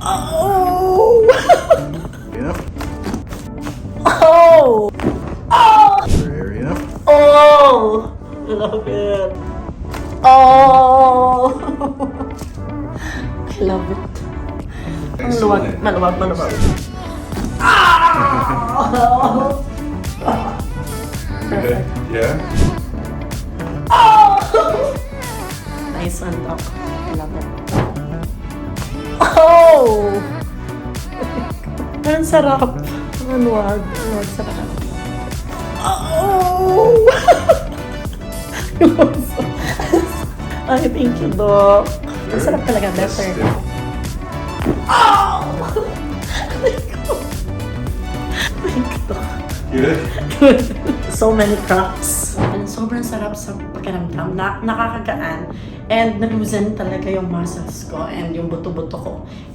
Oh! Yep. Oh! Oh! Other area. Oh! I love it. Oh! I love it. Ang luwag, maluwag. Ah! Okay. Yeah. Oh! Nice one, Doc. I love it. Oh! Ang sarap. Ang luwag. Ang luwag sa pakat. Oh! Ay, thank you, Doc. Ang sarap talaga. Better. Oh! Thank you, Doc. Good. Good. So many cracks. And sobrang sarap sa pakiramdam. Nakakagaan. And nalusan talaga yung muscles ko and yung buto-buto ko.